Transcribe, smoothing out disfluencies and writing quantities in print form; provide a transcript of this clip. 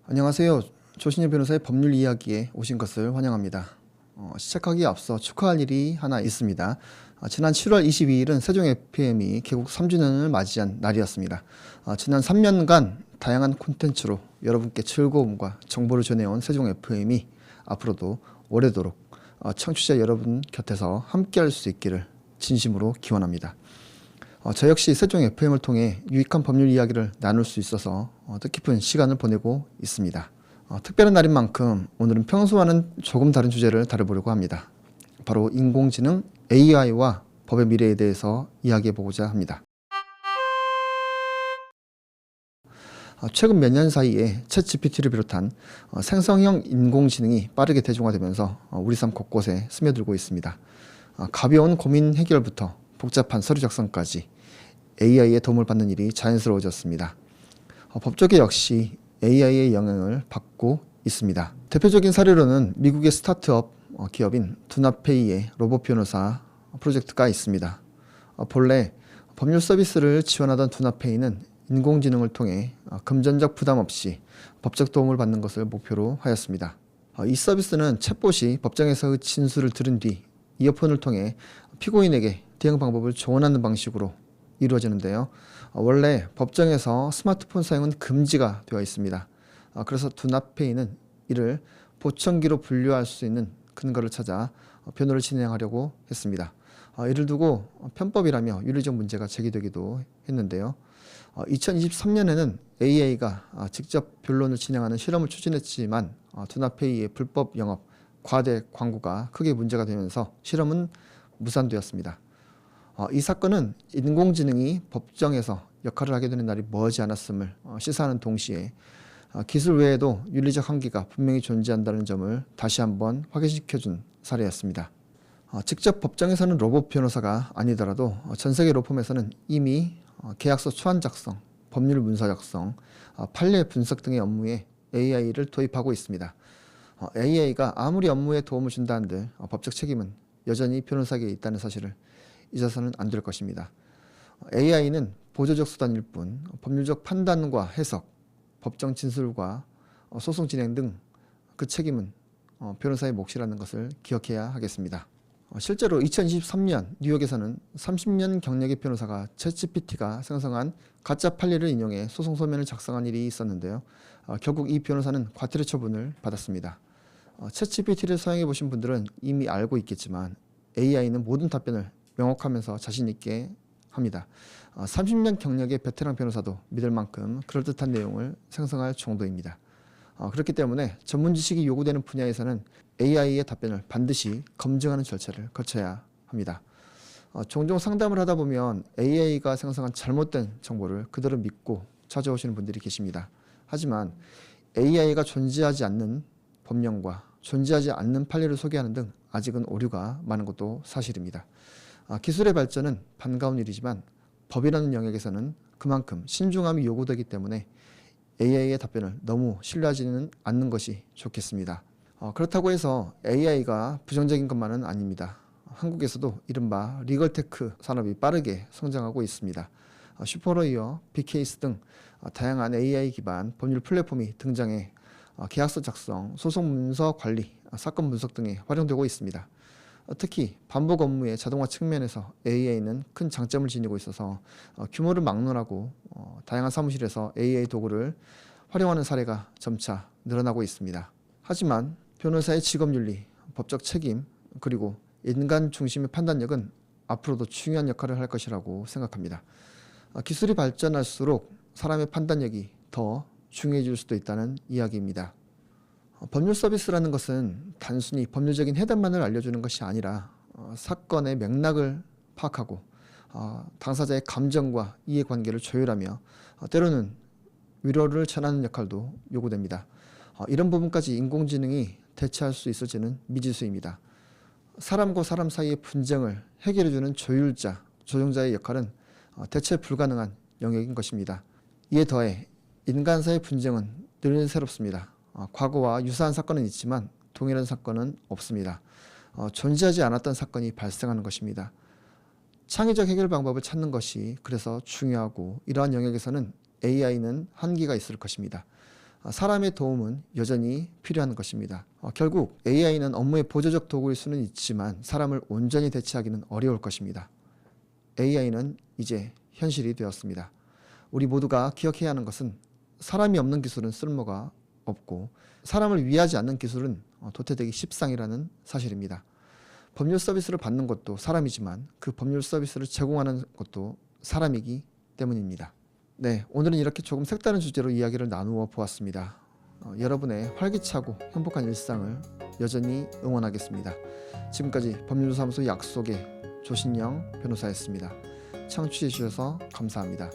안녕하세요. 조신희 변호사의 법률 이야기에 오신 것을 환영합니다. 시작하기에 앞서 축하할 일이 하나 있습니다. 지난 7월 22일은 세종 FM이 개국 3주년을 맞이한 날이었습니다. 지난 3년간 다양한 콘텐츠로 여러분께 즐거움과 정보를 전해온 세종 FM이 앞으로도 오래도록 청취자 여러분 곁에서 함께할 수 있기를 진심으로 기원합니다. 저 역시 세종 FM을 통해 유익한 법률 이야기를 나눌 수 있어서 뜻깊은 시간을 보내고 있습니다. 특별한 날인 만큼 오늘은 평소와는 조금 다른 주제를 다뤄보려고 합니다. 바로 인공지능 AI와 법의 미래에 대해서 이야기해보고자 합니다. 최근 몇 년 사이에 챗GPT를 비롯한 생성형 인공지능이 빠르게 대중화되면서 우리 삶 곳곳에 스며들고 있습니다. 가벼운 고민 해결부터 복잡한 서류 작성까지 AI의 도움을 받는 일이 자연스러워졌습니다. 법조계 역시 AI의 영향을 받고 있습니다. 대표적인 사례로는 미국의 스타트업 기업인 두나페이의 로봇 변호사 프로젝트가 있습니다. 본래 법률 서비스를 지원하던 두나페이는 인공지능을 통해 금전적 부담 없이 법적 도움을 받는 것을 목표로 하였습니다. 이 서비스는 챗봇이 법정에서의 진술을 들은 뒤 이어폰을 통해 피고인에게 대응 방법을 조언하는 방식으로 이루어지는데요. 원래 법정에서 스마트폰 사용은 금지가 되어 있습니다. 그래서 두나페이는 이를 보청기로 분류할 수 있는 근거를 찾아 변호를 진행하려고 했습니다. 이를 두고 편법이라며 윤리적 문제가 제기되기도 했는데요. 2023년에는 AI가 직접 변론을 진행하는 실험을 추진했지만 두나페이의 불법 영업, 과대 광고가 크게 문제가 되면서 실험은 무산되었습니다. 이 사건은 인공지능이 법정에서 역할을 하게 되는 날이 머지 않았음을 시사하는 동시에 기술 외에도 윤리적 한계가 분명히 존재한다는 점을 다시 한번 확인시켜준 사례였습니다. 직접 법정에서는 로봇 변호사가 아니더라도 전 세계 로펌에서는 이미 계약서 초안 작성, 법률 문서 작성, 판례 분석 등의 업무에 AI를 도입하고 있습니다. AI가 아무리 업무에 도움을 준다 한들 법적 책임은 여전히 변호사에게 있다는 사실을 잊어서는 안 될 것입니다. AI는 보조적 수단일 뿐 법률적 판단과 해석, 법정 진술과 소송 진행 등 그 책임은 변호사의 몫이라는 것을 기억해야 하겠습니다. 실제로 2023년 뉴욕에서는 30년 경력의 변호사가 챗GPT가 생성한 가짜 판례를 인용해 소송 서면을 작성한 일이 있었는데요. 결국 이 변호사는 과태료 처분을 받았습니다. 챗GPT를 사용해 보신 분들은 이미 알고 있겠지만 AI는 모든 답변을 명확하면서 자신 있게 합니다. 30년 경력의 베테랑 변호사도 믿을 만큼 그럴듯한 내용을 생성할 정도입니다. 그렇기 때문에 전문 지식이 요구되는 분야에서는 AI의 답변을 반드시 검증하는 절차를 거쳐야 합니다. 종종 상담을 하다 보면 AI가 생성한 잘못된 정보를 그대로 믿고 찾아오시는 분들이 계십니다. 하지만 AI가 존재하지 않는 법령과 존재하지 않는 판례를 소개하는 등 아직은 오류가 많은 것도 사실입니다. 기술의 발전은 반가운 일이지만 법이라는 영역에서는 그만큼 신중함이 요구되기 때문에 AI의 답변을 너무 신뢰하지는 않는 것이 좋겠습니다. 그렇다고 해서 AI가 부정적인 것만은 아닙니다. 한국에서도 이른바 리걸테크 산업이 빠르게 성장하고 있습니다. 슈퍼로이어, 빅케이스 등 다양한 AI 기반 법률 플랫폼이 등장해 계약서 작성, 소송 문서 관리, 사건 분석 등에 활용되고 있습니다. 특히 반복 업무의 자동화 측면에서 AI는 큰 장점을 지니고 있어서 규모를 막론하고 다양한 사무실에서 AI 도구를 활용하는 사례가 점차 늘어나고 있습니다. 하지만 변호사의 직업윤리, 법적 책임, 그리고 인간 중심의 판단력은 앞으로도 중요한 역할을 할 것이라고 생각합니다. 기술이 발전할수록 사람의 판단력이 더 중요해질 수도 있다는 이야기입니다. 법률 서비스라는 것은 단순히 법률적인 해답만을 알려주는 것이 아니라 사건의 맥락을 파악하고 당사자의 감정과 이해관계를 조율하며 때로는 위로를 전하는 역할도 요구됩니다. 이런 부분까지 인공지능이 대체할 수 있을지는 미지수입니다. 사람과 사람 사이의 분쟁을 해결해주는 조율자, 조정자의 역할은 대체 불가능한 영역인 것입니다. 이에 더해 인간 사이의 분쟁은 늘 새롭습니다. 과거와 유사한 사건은 있지만 동일한 사건은 없습니다. 존재하지 않았던 사건이 발생하는 것입니다. 창의적 해결 방법을 찾는 것이 그래서 중요하고, 이러한 영역에서는 AI는 한계가 있을 것입니다. 사람의 도움은 여전히 필요한 것입니다. 결국 AI는 업무의 보조적 도구일 수는 있지만 사람을 온전히 대체하기는 어려울 것입니다. AI는 이제 현실이 되었습니다. 우리 모두가 기억해야 하는 것은 사람이 없는 기술은 쓸모가 없고 사람을 위하지 않는 기술은 도태되기 십상이라는 사실입니다. 법률 서비스를 받는 것도 사람이지만 그 법률 서비스를 제공하는 것도 사람이기 때문입니다. 네, 오늘은 이렇게 조금 색다른 주제로 이야기를 나누어 보았습니다. 여러분의 활기차고 행복한 일상을 여전히 응원하겠습니다. 지금까지 법률사무소 약속의 조신영 변호사였습니다. 청취해 주셔서 감사합니다.